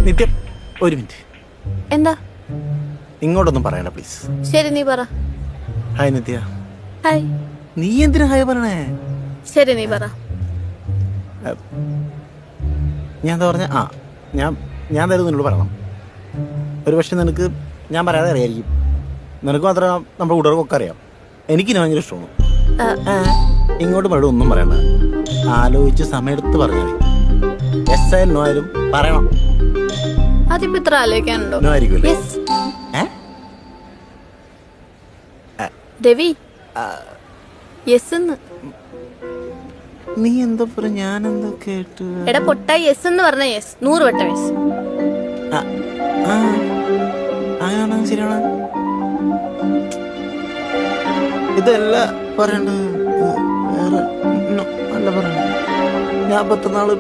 നിത്യം ഒരു മിനിറ്റ്. എന്താ? ഇങ്ങോട്ടൊന്നും പറയണ്ട പ്ലീസ്. ശരി, നീ പറ. ഹായ് നിത്യ. ഹായ്. നീ എന്തിനാ ഹായ് പറയണേ? ശരി, നീ പറ. ഞാൻ എന്താ പറഞ്ഞ? ഞാൻ തരുന്നതിനോട് പറയണം. ഒരു പക്ഷെ നിനക്ക് ഞാൻ പറയാതെ അറിയായിരിക്കും. നിനക്ക് മാത്രം നമ്മുടെ കൂട്ടുകാർക്കൊക്കെ അറിയാം. എനിക്കിന് ഭയങ്കര ഇഷ്ടമാണ്. ഇങ്ങോട്ട് മറുപടി ഒന്നും പറയണ്ട. ആലോചിച്ച് സമയമെടുത്ത് പറഞ്ഞാൽ മതി. യെസ് ആയാലും നോ ആയാലും പറയണം. അതിപ്പോ ഇത്ര ആലോചിക്കാനുണ്ടോ? നോ ആയിരിക്കുമല്ലേ? രവി, യെസ്. നീ എന്താ പറ? ഞാൻ എന്താ കേട്ടു? എടാ പൊട്ട, യെസ് എന്ന് പറഞ്ഞ യെസ്. 100 വട്ടം യെസ്. അങ്ങനെയാണോ? ശരിയാണ്. ഇതല്ല പറയണ്ടത്. വേറെ അല്ല പറയണ്ട. ഞാൻ 10 നാള്